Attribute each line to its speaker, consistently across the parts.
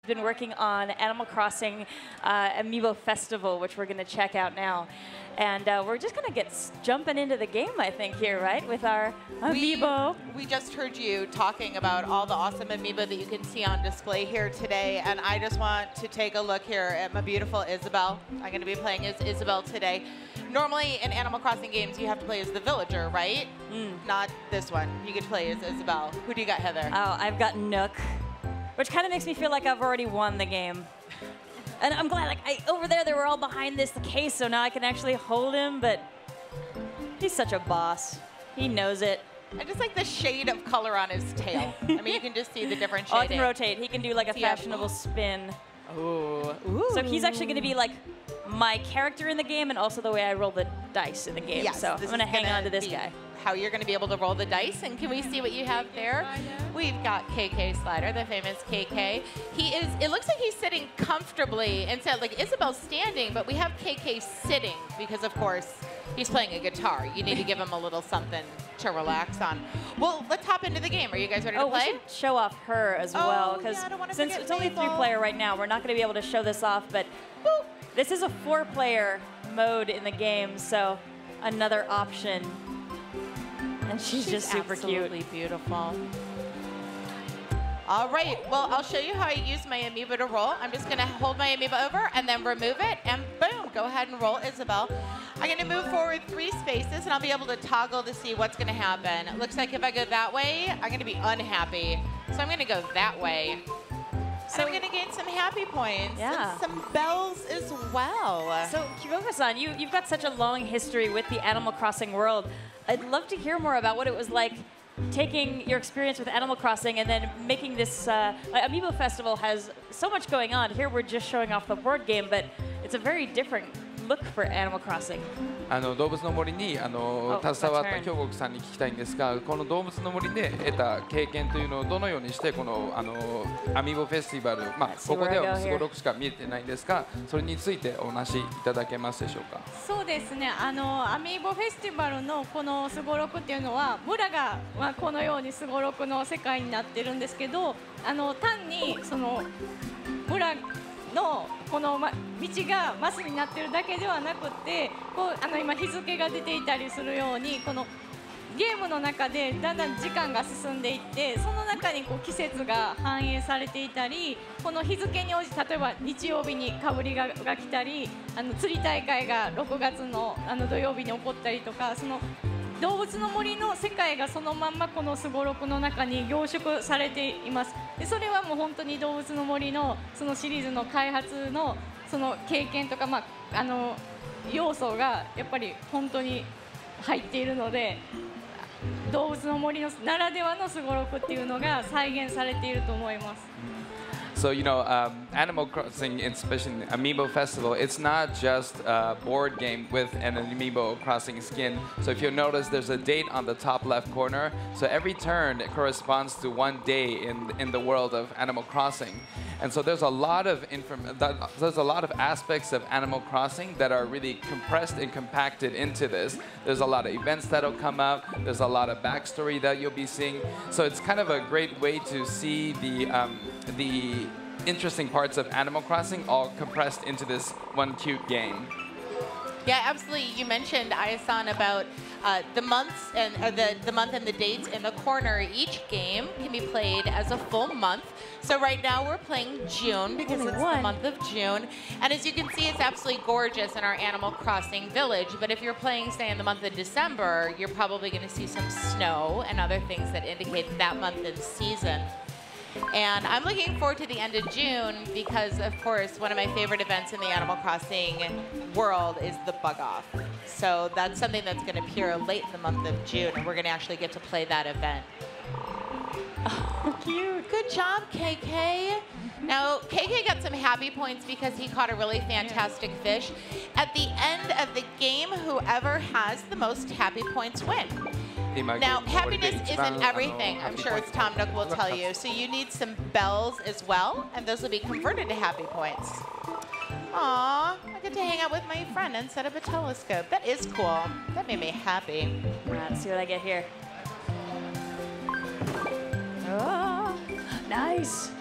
Speaker 1: been working on Animal Crossing Amiibo Festival, which we're going to check out now. And we're just going to get jumping into the game, I think, here, right, with our Amiibo.
Speaker 2: We just heard you talking about all the awesome Amiibo that you can see on display here today, and I just want to take a look here at my beautiful Isabelle. I'm going to be playing as Isabelle today. Normally, in Animal Crossing games, you have to play as the villager, right? Not this one. You get to play as Isabelle. Who do you got, Heather?
Speaker 1: Oh, I've got Nook, which kind of makes me feel like I've already won the game. And I'm glad, like, over there, they were all behind this case, so now I can actually hold him, but he's such a boss. He knows it.
Speaker 2: I just like the shade of color on his tail. I mean, you can just see the different shading.
Speaker 1: Oh, I can rotate. He can do, like, a fashionable spin.
Speaker 2: Ooh.
Speaker 1: So he's actually going to be, like, my character in the game and also the way I roll the dice in the game.
Speaker 2: Yes,
Speaker 1: so I'm going to hang on to this guy.
Speaker 2: How you're going to be able to roll the dice, and can we see what you have there? We've got KK Slider, the famous KK. He is, it looks like he's sitting comfortably instead, like Isabelle's standing, but we have KK sitting because, of course, he's playing a guitar. You need to give him a little something to relax on. Well, let's hop into the game. Are you guys ready to play?
Speaker 1: We should show off her as well, because since it's only 3-player right now, we're not going to be able to show this off, but this is a 4-player mode in the game, so another option. And she's just super
Speaker 2: absolutely
Speaker 1: cute.
Speaker 2: Beautiful. All right, well, I'll show you how I use my Amiibo to roll. I'm just gonna hold my Amiibo over and then remove it, and boom, go ahead and roll Isabelle. I'm gonna move forward 3 spaces, and I'll be able to toggle to see what's gonna happen. It looks like if I go that way, I'm gonna be unhappy. So I'm gonna go that way. So I'm gonna gain some happy points and some bells as well.
Speaker 1: So Kiroko-san, you've got such a long history with the Animal Crossing world. I'd love to hear more about what it was like taking your experience with Animal Crossing and then making this Amiibo Festival. Has so much going on. Here we're just showing off the board game, but it's a very different look for Animal Crossing.
Speaker 3: 動物の森に携わった京極さんに聞きたいんですが、この動物の森で得た経験というのをどのようにしてこのアミーボフェスティバル、ここではすごろくしか見えてないんですが、それについてお話しいただけますでしょうか。
Speaker 4: そうですね。アミーボフェスティバルのこのすごろくっていうのは村がこのようにすごろくの世界になってるんですけど、単にその村のこの道がマスになっているだけではなくて、今日付が出ていたりするように、このゲームの中でだんだん時間が進んでいって、その中に季節が反映されていたり、この日付に応じて例えば日曜日にかぶりが来たり、釣り大会が6月の土曜日に起こったりとか、その動物の森の世界がそのまんまこのすごろくの中に凝縮されています。でそれはもう本当に動物の森のそのシリーズの開発のその経験とか、要素がやっぱり本当に入っているので、動物の森のならではのすごろくっていうのが再現されていると思います。
Speaker 3: So, Animal Crossing, especially Amiibo Festival, it's not just a board game with an Amiibo Crossing skin. So if you notice, there's a date on the top left corner. So every turn corresponds to one day in the world of Animal Crossing. And so there's a lot of aspects of Animal Crossing that are really compressed and compacted into this. There's a lot of events that'll come out. There's a lot of backstory that you'll be seeing. So it's kind of a great way to see the interesting parts of Animal Crossing all compressed into this one cute game.
Speaker 2: Yeah, absolutely. You mentioned, Aya-san, about the months and the month and the dates in the corner. Each game can be played as a full month. So right now we're playing June because it's the month of June. And as you can see, it's absolutely gorgeous in our Animal Crossing village. But if you're playing, say, in the month of December, you're probably going to see some snow and other things that indicate that month and season. And I'm looking forward to the end of June because, of course, one of my favorite events in the Animal Crossing world is the Bug Off. So that's something that's going to appear late in the month of June, and we're going to actually get to play that event.
Speaker 1: Oh, cute.
Speaker 2: Good job, KK. Now, KK got some happy points because he caught a really fantastic fish. At the end of the game, whoever has the most happy points win. Now, happiness isn't everything. I'm sure as Tom Nook will tell you. So you need some bells as well, and those will be converted to happy points. Aw, I get to hang out with my friend and set up a telescope. That is cool. That made me happy.
Speaker 1: Let's see what I get here. Oh, nice.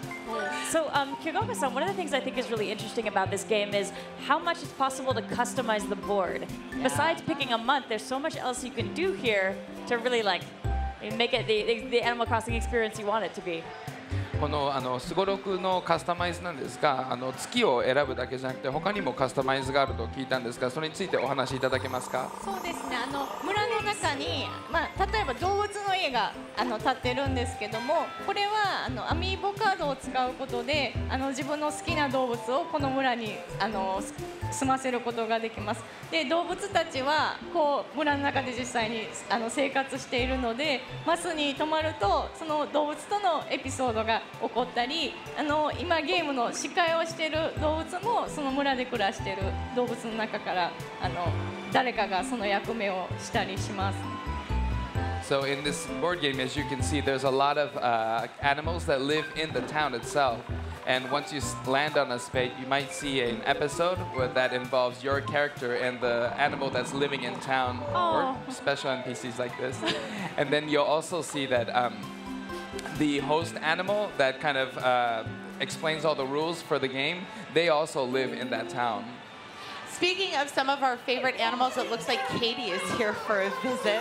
Speaker 1: So, Kyogoka-san, one of the things I think is really interesting about this game is how much it's possible to customize the board. Besides picking a month, there's so much else you can do here to really like make it the Animal Crossing experience you want it to be.
Speaker 3: このすごろくのカスタマイズなんですが、月を選ぶだけじゃなくて他にもカスタマイズがあると聞いたんですが、それについてお話しいただけますか？
Speaker 4: そうですね。村の中に、例えば動物の家が建ってるんですけども、これはアミーボカードを使うことで自分の好きな動物をこの村に住ませることができます。で、動物たちはこう村の中で実際に生活しているので、マスに泊まるとその動物とのエピソードが起こったり、今ゲームの司会をしている動物もその村で暮らしている動物の中から誰かがその役目をしたりします。
Speaker 3: So in this board game, as you can see, there's a lot of animals that live in the town itself. And once you land on a spade, you might see an episode that involves your character and the animal that's living in town, or special NPCs like this. And then you'll also see that the host animal that kind of explains all the rules for the game, they also live in that town.
Speaker 2: Speaking of some of our favorite animals, it looks like Katie is here for a visit.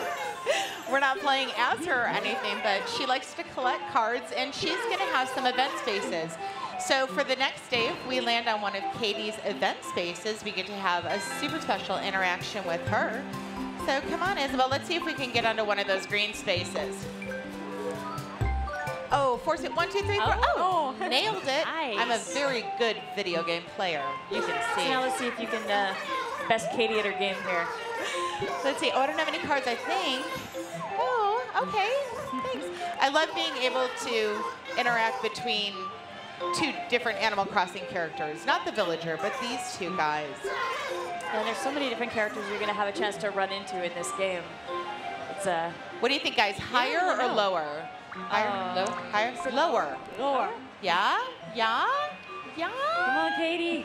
Speaker 2: We're not playing as her or anything, but she likes to collect cards, and she's going to have some event spaces. So for the next day, if we land on one of Katie's event spaces, we get to have a super special interaction with her. So come on, Isabel, let's see if we can get onto one of those green spaces. Oh, force it. 1, 2, 3, 4. Oh, nailed it.
Speaker 1: Nice.
Speaker 2: I'm a very good video game player. You can see.
Speaker 1: So now let's see if you can best Katie at her game here.
Speaker 2: Let's see. Oh, I don't have any cards, I think. Oh, okay. Thanks. I love being able to interact between two different Animal Crossing characters. Not the villager, but these two guys.
Speaker 1: And there's so many different characters you're going to have a chance to run into in this game. It's
Speaker 2: What do you think, guys? Higher or lower? Higher? Low? Higher? Lower.
Speaker 1: Lower.
Speaker 2: Yeah? Yeah? Yeah?
Speaker 1: Come on, Katie.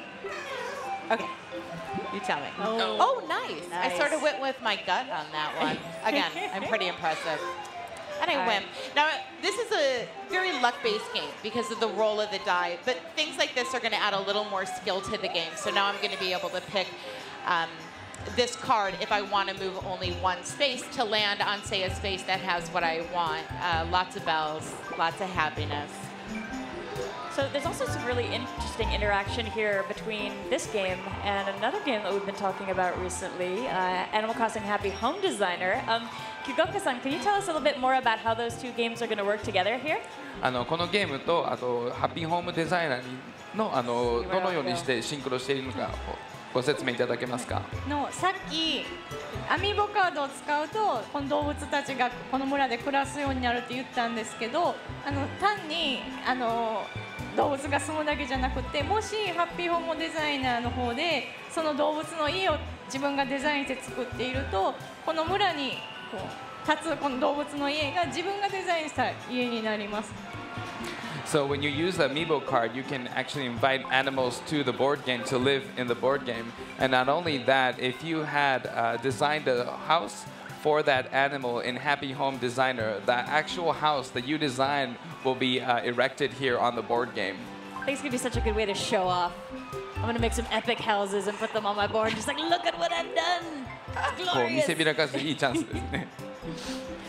Speaker 2: Okay. You tell me. Oh, nice. I sort of went with my gut on that one. Again, I'm pretty impressive. And I win. Now, this is a very luck-based game because of the roll of the die, but things like this are going to add a little more skill to the game. So now I'm going to be able to pick this card if I want to move only one space to land on, say, a space that has what I want. Lots of bells, lots of happiness.
Speaker 1: So there's also some really interesting interaction here between this game and another game that we've been talking about recently, Animal Crossing Happy Home Designer. Kyogoka-san, can you tell us a little bit more about how those two games are going to work together here?
Speaker 3: このゲームとあとハッピーホームデザイナーのどのようにしてシンクロしているのかご説明いただけますか？
Speaker 4: さっきアミーボカードを使うとこの動物たちがこの村で暮らすようになるって言ったんですけど、単に動物が住むだけじゃなくて、もしハッピーホームデザイナーの方でその動物の家を自分がデザインして作っていると、この村に立つこの動物の家が自分がデザインした家になります。
Speaker 3: So when you use the Amiibo card, you can actually invite animals to the board game to live in the board game. And not only that, if you had designed a house for that animal in Happy Home Designer, the actual house that you designed will be erected here on the board game.
Speaker 1: I think it's going to be such a good way to show off. I'm going to make some epic houses and put them on my board. Just like, look at what I've done. It's
Speaker 3: こう見
Speaker 1: glorious.
Speaker 3: せびらかすいいチャンスですね。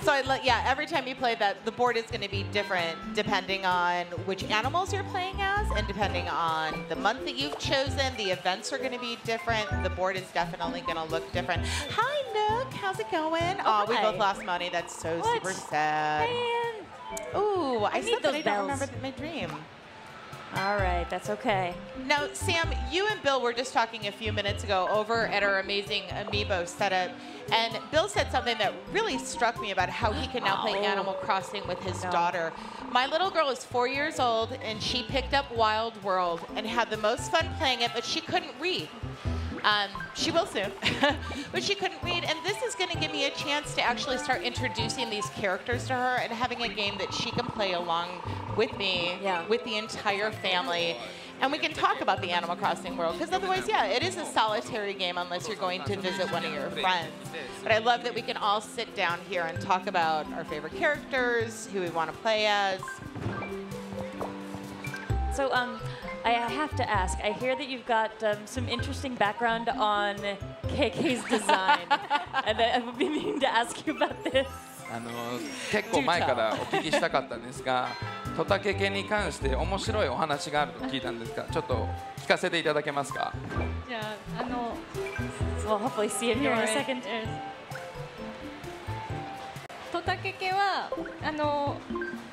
Speaker 2: So yeah, every time you play that, the board is going to be different depending on which animals you're playing as, and depending on the month that you've chosen. The events are going to be different. The board is definitely going to look different. Hi, Nook. How's it going? Oh, we
Speaker 1: hi.
Speaker 2: both lost money. That's so
Speaker 1: What?
Speaker 2: super sad.
Speaker 1: Man.
Speaker 2: Ooh, I
Speaker 1: need
Speaker 2: said that
Speaker 1: those
Speaker 2: I don't
Speaker 1: bells.
Speaker 2: remember my dream.
Speaker 1: All right, that's okay.
Speaker 2: Now, Sam, you and Bill were just talking a few minutes ago over at our amazing Amiibo setup, and Bill said something that really struck me about how he can now play Animal Crossing with his daughter. My little girl is 4 years old, and she picked up Wild World and had the most fun playing it, but she couldn't read. She will soon, but she couldn't read, and this is going to give me a chance to actually start introducing these characters to her and having a game that she can play along with me, with the entire family, and we can talk about the Animal Crossing world, because otherwise, yeah, it is a solitary game unless you're going to visit one of your friends. But I love that we can all sit down here and talk about our favorite characters, who we want to play as.
Speaker 1: So I have to ask. I hear that you've got some interesting background on KK's design, and I've been meaning to ask you about this.
Speaker 3: 結構前からお聞きしたかったんですが、トタケケに関して面白いお話があると聞いたんですが、ちょっと聞かせていただけますか。
Speaker 4: じゃあ
Speaker 1: We'll hopefully see him here in a second.
Speaker 4: トタケケは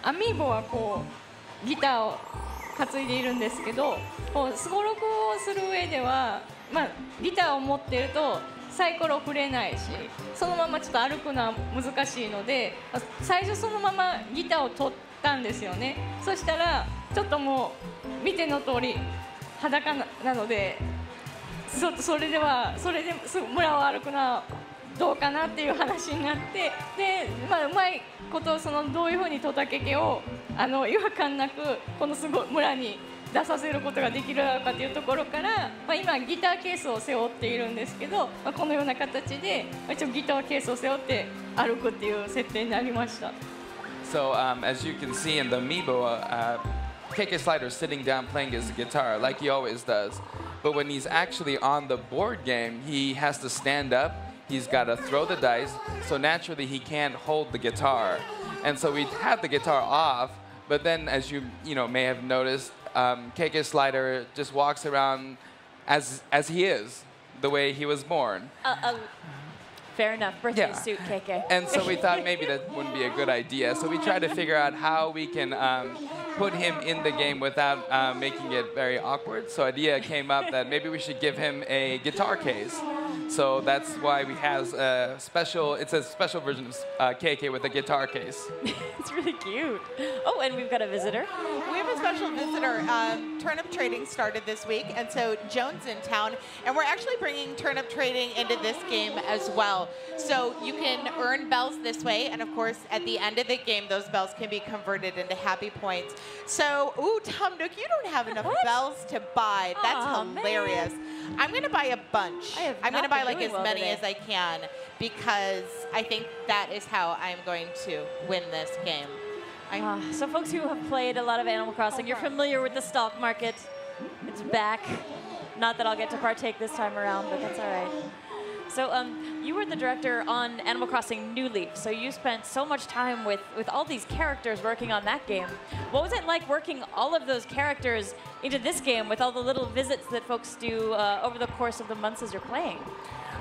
Speaker 4: アミーボはこうギターを担いでいるんですけど、こうすごろくをする上では、まあ、ギターを持っているとサイコロ振れないし、そのままちょっと歩くのは難しいので、最初そのままギターを取ったんですよね。そしたらちょっともう見ての通り裸なので、ちょっとそれですぐ村を歩くのはどうかなっていう話になって、で、まあ、うまいことどういうふうにトタケケを違和感なくこの村に出させることができるのかというところから、まあ、今ギターケースを背負っているんですけど、まあ、このような形で一応ギターケースを背負って歩くっていう設定になりました。
Speaker 3: So as you can see in the Amiibo, KK Slider is sitting down playing his guitar like he always does. But when he's actually on the board game, he has to stand up. He's got to throw the dice, so naturally he can't hold the guitar. And so we have the guitar off, but then as you may have noticed, KK Slider just walks around as he is, the way he was born.
Speaker 1: Fair enough. Birthday suit, KK.
Speaker 3: And so we thought maybe that wouldn't be a good idea. So we tried to figure out how we can put him in the game without making it very awkward. So idea came up that maybe we should give him a guitar case. So that's why we have it's a special version of KK with a guitar case.
Speaker 1: It's really cute. Oh, and we've got a visitor.
Speaker 2: We have a special visitor. Turnip trading started this week, and so Joan's in town, and we're actually bringing turnip trading into this game as well. So you can earn bells this way, and of course, at the end of the game, those bells can be converted into happy points. So, ooh, Tom Nook, you don't have enough bells to buy. That's hilarious. Man. I'm going to buy a bunch. I'm going to buy like as many as I can, because I think that is how I'm going to win this game.
Speaker 1: So folks who have played a lot of Animal Crossing, you're familiar with the stock market. It's back. Not that I'll get to partake this time around, but that's all right. So you were the director on Animal Crossing New Leaf, so you spent so much time with all these characters working on that game. What was it like working all of those characters into this game with all the little visits that folks do over the course of the months as you're playing?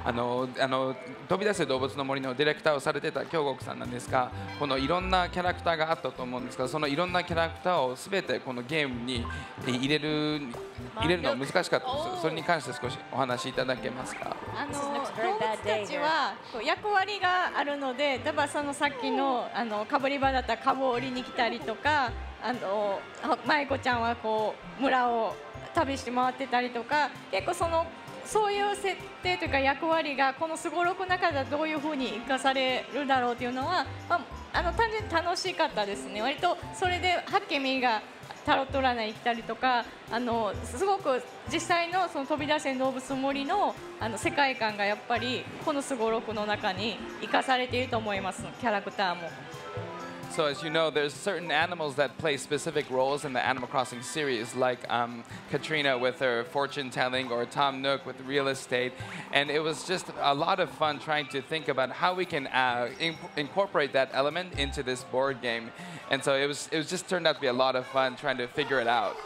Speaker 3: 飛び出せ動物の森のディレクターをされてた京極さんなんですが、このいろんなキャラクターがあったと思うんですが、そのいろんなキャラクターをすべてこのゲームに入れるのは難しかったです。それに関して少しお話しいただけますか。
Speaker 4: 動物たちは役割があるので、例えばさっきのかぶり場だったら株を売りに来たりとか、舞子ちゃんはこう村を旅して回ってたりとか、結構そういう設定というか役割がこのすごろくの中ではどういうふうに生かされるだろうというのは、単純に楽しかったですね。割とそれでハッケミーがタロット占いに来たりとか、すごく実際の飛び出せ動物の森の世界観がやっぱりこのすごろくの中に生かされていると思います、キャラクターも。
Speaker 3: So as you know, there's certain animals that play specific roles in the Animal Crossing series, like Katrina with her fortune telling, or Tom Nook with real estate. And it was just a lot of fun trying to think about how we can incorporate that element into this board game. And so it was just turned out to be a lot of fun trying to figure it out.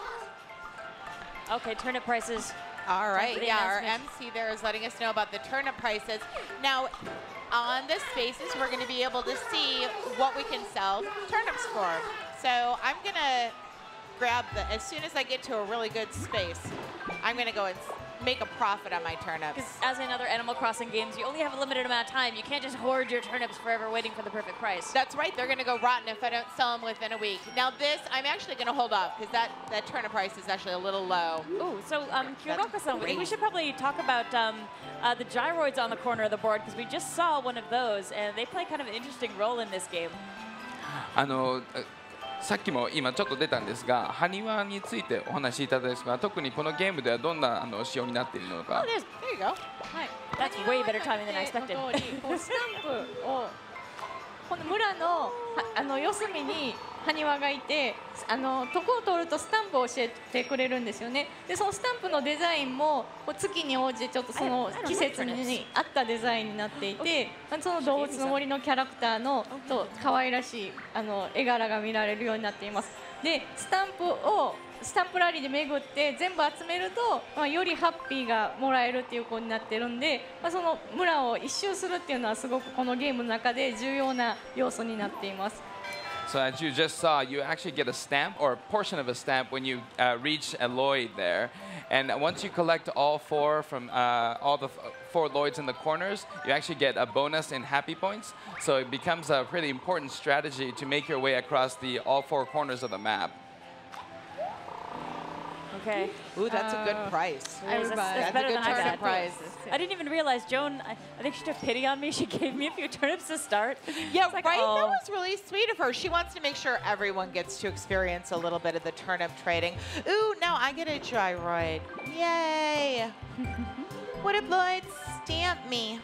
Speaker 1: Okay, turnip prices.
Speaker 2: All right, yeah, our MC there is letting us know about the turnip prices. Now, on the spaces, we're going to be able to see what we can sell turnips for. So I'm going to grab as soon as I get to a really good space, I'm going to go and make a profit on my turnips.
Speaker 1: Because as in other Animal Crossing games, you only have a limited amount of time. You can't just hoard your turnips forever waiting for the perfect price.
Speaker 2: That's right. They're going to go rotten if I don't sell them within a week. Now this, I'm actually going to hold off because that turnip price is actually a little low.
Speaker 1: Ooh, so Kyoroka-san, we should probably talk about the gyroids on the corner of the board, because we just saw one of those, and they play kind of an interesting role in this game.
Speaker 3: さっきも今ちょっと出たんですが、埴輪についてお話しいただいたんですが、特にこのゲームではどんな仕様になっているのか。
Speaker 2: There you go.
Speaker 1: はい。That's way better timing than I expected.
Speaker 4: スタンプをこの村の四隅に埴輪がいて、とこを通るとスタンプを教えてくれるんですよね。でそのスタンプのデザインもこう月に応じてちょっとその季節に合ったデザインになっていて、その動物の森のキャラクターの可愛らしい絵柄が見られるようになっています。でスタンプラリーで巡って全部集めると、よりハッピーがもらえるっていう子になってるんで、その村を一周するっていうのはすごくこのゲームの中で重要な要素になっています。
Speaker 3: So as you just saw, you actually get a stamp or a portion of a stamp when you reach a Lloyd there. And once you collect all four from all the four Lloyds in the corners, you actually get a bonus in happy points. So it becomes a pretty important strategy to make your way across all four corners of the map.
Speaker 1: Okay.
Speaker 2: Ooh, that's a good price.
Speaker 1: That's
Speaker 2: That's
Speaker 1: better
Speaker 2: a good
Speaker 1: than I
Speaker 2: turnip
Speaker 1: got.
Speaker 2: prize.
Speaker 1: I didn't even realize Joan. I think she took pity on me. She gave me a few turnips to start.
Speaker 2: Yeah,
Speaker 1: It's like,
Speaker 2: right?
Speaker 1: oh.
Speaker 2: That was really sweet of her. She wants to make sure everyone gets to experience a little bit of the turnip trading. Ooh, now I get a gyroid. Yay! What if Lloyd stamp me?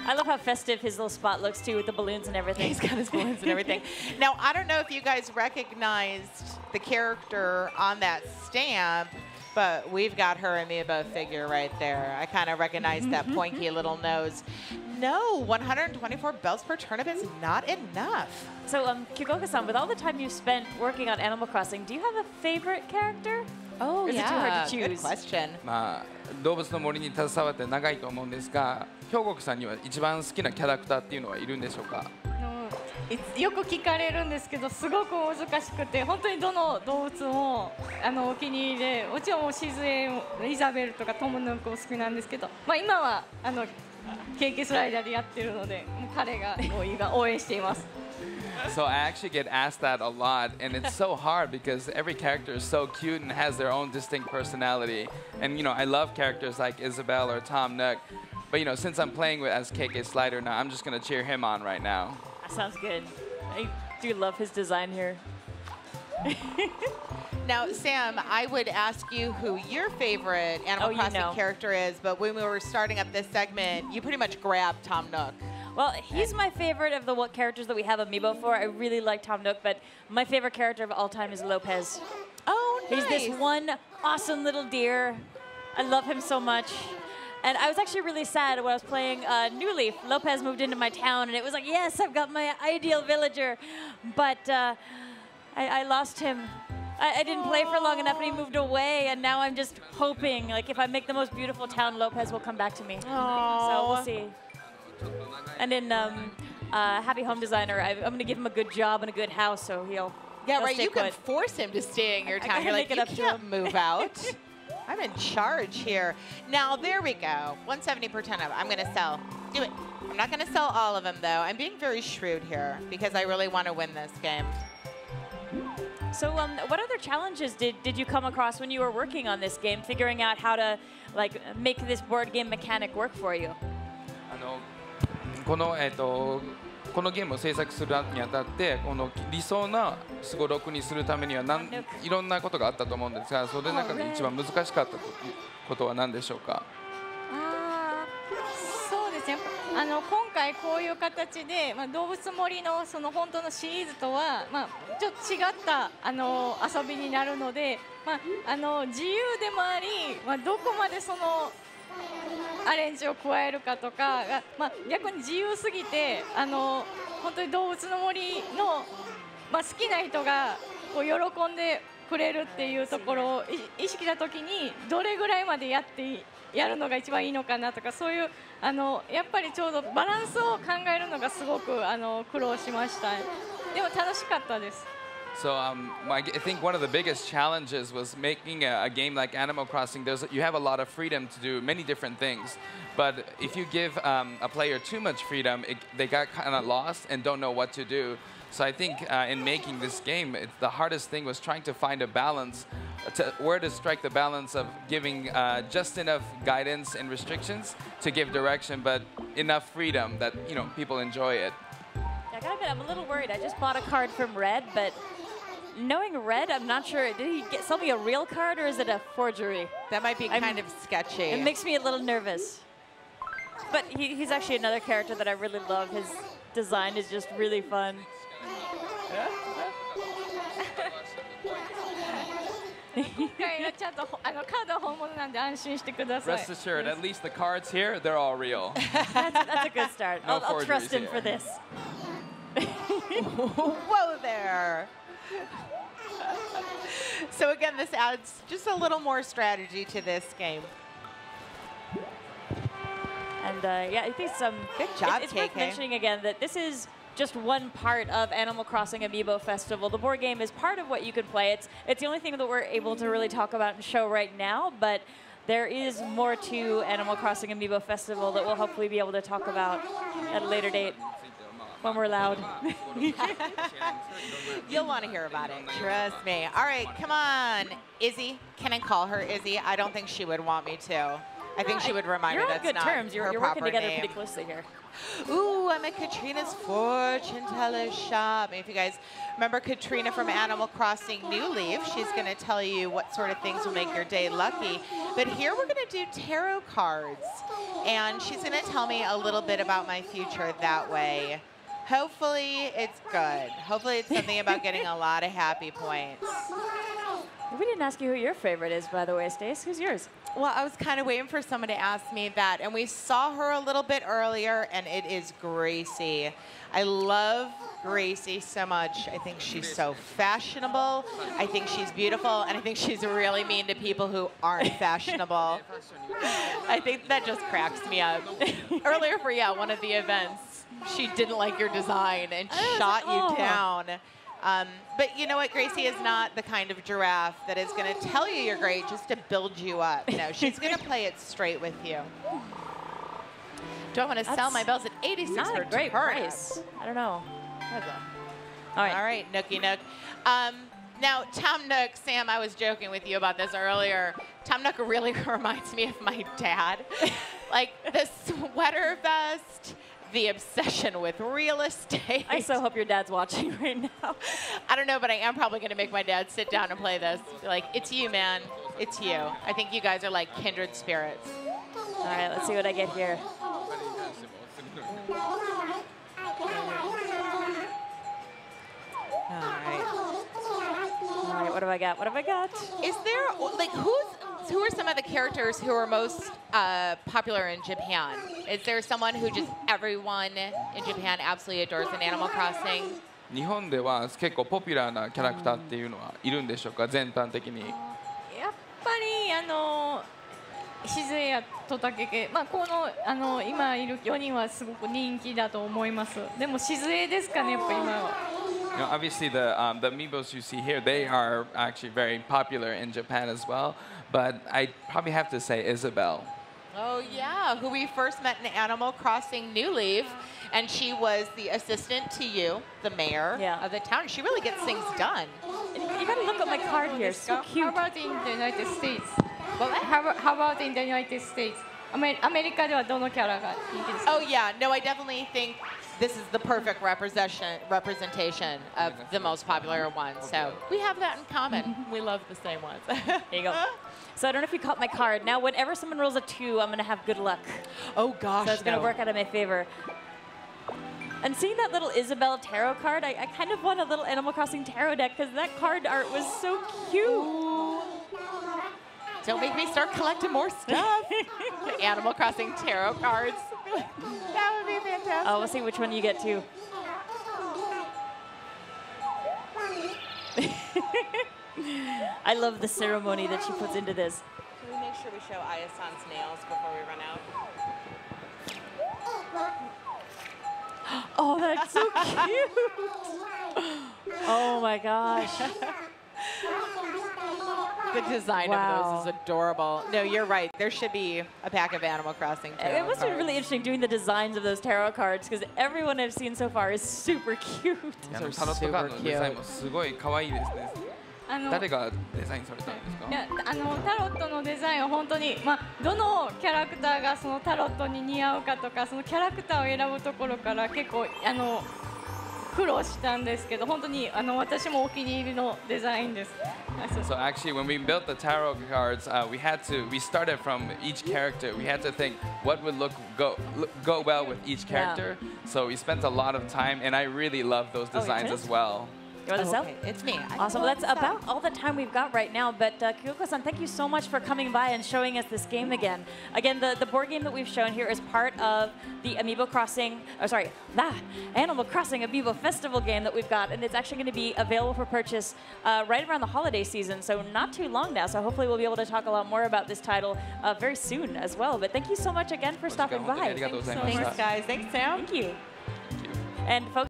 Speaker 1: I love how festive his little spot looks too, with the balloons and everything.
Speaker 2: He's got his balloons and everything. Now, I don't know if you guys recognized the character on that stamp, but we've got her Amiibo figure right there. I kind of recognize that pointy little nose. No, 124 bells per turnip is not enough.
Speaker 1: So, Kikoka-san, with all the time you've spent working on Animal Crossing, do you have a favorite character?
Speaker 2: Oh,
Speaker 1: Is it too hard to
Speaker 2: good
Speaker 1: choose?
Speaker 2: question.
Speaker 3: まあ動物の森に携わって長いと思うんですが、京極さんには一番好きなキャラクターっていうのはいるんでしょうか？
Speaker 4: よく聞かれるんですけど、すごく難しくて、本当にどの動物もお気に入りで、もちろんもうシズエイザベルとかトムヌンクも好きなんですけど、今はケーキスライダーでやってるので、もう彼が応援しています。
Speaker 3: So I actually get asked that a lot, and it's so hard because every character is so cute and has their own distinct personality. And I love characters like Isabelle or Tom Nook, but since I'm playing as KK Slider now, I'm just gonna cheer him on right now.
Speaker 1: That sounds good. I do love his design here.
Speaker 2: Now, Sam, I would ask you who your favorite Animal Crossing character is, but when we were starting up this segment, you pretty much grabbed Tom Nook.
Speaker 1: Well, he's my favorite of the characters that we have Amiibo for. I really like Tom Nook, but my favorite character of all time is Lopez.
Speaker 2: Oh, nice.
Speaker 1: He's this one awesome little deer. I love him so much. And I was actually really sad when I was playing New Leaf. Lopez moved into my town, and it was like, yes, I've got my ideal villager. But I lost him. I didn't play for long enough, and he moved away. And now I'm just hoping, like, if I make the most beautiful town, Lopez will come back to me. So we'll see. And in Happy Home Designer, I'm going to give him a good job and a good house, so he'll
Speaker 2: right.
Speaker 1: stay
Speaker 2: You
Speaker 1: put.
Speaker 2: can force him to stay in your town.
Speaker 1: gotta
Speaker 2: You're like,
Speaker 1: make it
Speaker 2: you
Speaker 1: up to
Speaker 2: can't
Speaker 1: him."
Speaker 2: move out. I'm in charge here. Now, there we go. 170 per turnip. I'm going to sell. Do it. I'm not going to sell all of them, though. I'm being very shrewd here because I really want to win this game.
Speaker 1: So what other challenges did you come across when you were working on this game, figuring out how to make this board game mechanic work for you?
Speaker 3: このゲームを制作するにあたってこの理想なすごろくにするためにはいろんなことがあったと思うんですが、それの中で一番難しかったことは何でしょうか？
Speaker 4: そうですね。今回こういう形で、動物森のその本当のシリーズとは、ちょっと違った遊びになるので、自由でもあり、どこまでそのアレンジを加えるかとかが、逆に自由すぎて本当に動物の森の、好きな人がこう喜んでくれるっていうところを意識したときにどれぐらいまでやるのが一番いいのかなとか、そういうやっぱりちょうどバランスを考えるのがすごく苦労しました。でも楽しかったです。
Speaker 3: So I think one of the biggest challenges was making a game like Animal Crossing. You have a lot of freedom to do many different things, but if you give a player too much freedom, they got kind of lost and don't know what to do. So I think in making this game, the hardest thing was trying to find a balance, where to strike the balance of giving just enough guidance and restrictions to give direction, but enough freedom that people enjoy it.
Speaker 1: I gotta admit, I'm a little worried. I just bought a card from Red, but knowing Red, I'm not sure. Did he sell me a real card or is it a forgery?
Speaker 2: That might be kind of sketchy.
Speaker 1: It makes me a little nervous. But he's actually another character that I really love. His design is just really fun.
Speaker 3: Rest assured, at least the cards here, they're all real.
Speaker 1: That's a good start.
Speaker 3: No
Speaker 1: I'll trust him
Speaker 3: here.
Speaker 1: for this.
Speaker 2: Whoa there. So again, this adds just a little more strategy to this game.
Speaker 1: And yeah, I think
Speaker 2: good job,
Speaker 1: it's worth mentioning again that this is just one part of Animal Crossing Amiibo Festival. The board game is part of what you can play. It's the only thing that we're able to really talk about and show right now, but there is more to Animal Crossing Amiibo Festival that we'll hopefully be able to talk about at a later date when we're loud.
Speaker 2: You'll want to hear about it, trust me. All right, come on, Izzy. Can I call her Izzy? I don't think she would want me to. I think she would remind me that's not
Speaker 1: You're on good terms. You're working together
Speaker 2: name.
Speaker 1: pretty closely here.
Speaker 2: Ooh, I'm at Katrina's fortune teller shop. If you guys remember Katrina from Animal Crossing New Leaf, she's going to tell you what sort of things will make your day lucky. But here we're going to do tarot cards. And she's going to tell me a little bit about my future that way. Hopefully it's good. Hopefully it's something about getting a lot of happy points.
Speaker 1: We didn't ask you who your favorite is, by the way, Stace. Who's yours?
Speaker 2: Well, I was kind of waiting for someone to ask me that, and we saw her a little bit earlier, and it is Gracie. I love Gracie so much. I think she's so fashionable. I think she's beautiful, and I think she's really mean to people who aren't fashionable. I think that just cracks me up. Earlier for, one of the events, she didn't like your design and shot you down. But you know what? Gracie is not the kind of giraffe that is going to tell you you're great just to build you up. No, she's going to play it straight with you. Do I want to sell my bells at 86
Speaker 1: not
Speaker 2: for
Speaker 1: a great
Speaker 2: Turnip?
Speaker 1: price. I don't know.
Speaker 2: All right, Nookie Nook. Now, Tom Nook, Sam, I was joking with you about this earlier. Tom Nook really reminds me of my dad. Like the sweater vest, the obsession with real estate.
Speaker 1: I so hope your dad's watching right now.
Speaker 2: I don't know, but I am probably going to make my dad sit down and play this. Like, it's you, man. It's you. I think you guys are like kindred spirits.
Speaker 1: All right, let's see what I get here. All right, what have I got? What have I got?
Speaker 2: Is there, like, who are some of the characters who are most popular in Japan? Is there someone who just everyone in Japan absolutely adores in Animal Crossing?
Speaker 3: 日本では結構ポピュラーなキャラクターっていうのはいるんでしょうか、全般的に。
Speaker 4: やっぱり静江と竹家、この今いる4人はすごく人気だと思います。でも静江ですかね、やっぱ今は。
Speaker 3: You know, obviously, the amiibos you see here, they are actually very popular in Japan as well. But I probably have to say Isabelle.
Speaker 2: Oh, yeah, who we first met in Animal Crossing New Leaf. And she was the assistant to you, the mayor of the town. She really gets things done.
Speaker 1: You gotta look at my card here. So cute.
Speaker 4: How about in the United States? How about in the United States? アメリカではどのキャラが人気ですか?
Speaker 2: Oh, yeah. No, I definitely think this is the perfect representation of the most popular ones. So we have that in common. We love the same ones.
Speaker 1: There you go. So I don't know if you caught my card. Now, whenever someone rolls a 2, I'm going to have good luck.
Speaker 2: Oh, gosh,
Speaker 1: So it's going to work out in my favor. And seeing that little Isabelle tarot card, I kind of want a little Animal Crossing tarot deck because that card art was so cute.
Speaker 2: Ooh. Don't make me start collecting more stuff. Animal Crossing tarot cards. That would be fantastic.
Speaker 1: Oh, we'll see which one you get too. I love the ceremony that she puts into this.
Speaker 2: Can we make sure we show Ayasan's nails before we run out?
Speaker 1: Oh, that's so cute. Oh my gosh.
Speaker 2: The design of those is adorable. No, you're right. There should be a pack of Animal Crossing tarot
Speaker 1: It must
Speaker 2: cards.
Speaker 1: be really interesting doing the designs of those tarot cards because everyone I've seen so far is super cute.
Speaker 3: タロットカードのデザインもすごい可愛いですね。誰がデザインされたんですか？
Speaker 4: いや、タロットのデザインは本当に、どのキャラクターがそのタロットに似合うかとか、そのキャラクターを選ぶところから結構苦労したんですけど、本当に私もお気に入りのデザインです。
Speaker 3: So actually, when we built the tarot cards, we started from each character. We had to think what would go well with each character. So we spent a lot of time, and I really love those designs as well.
Speaker 1: You want to sell?
Speaker 2: It's me.
Speaker 1: Awesome. Well, that's about all the time we've got right now. But Kyoko-san, thank you so much for coming by and showing us this game again. Again, the board game that we've shown here is part of the Amiibo Crossing, Animal Crossing Amiibo Festival game that we've got. And it's actually going to be available for purchase right around the holiday season. So not too long now. So hopefully we'll be able to talk a lot more about this title very soon as well. But thank you so much again for stopping by.
Speaker 2: Thanks, guys. Thanks, Sam.
Speaker 1: Thank you. And folks,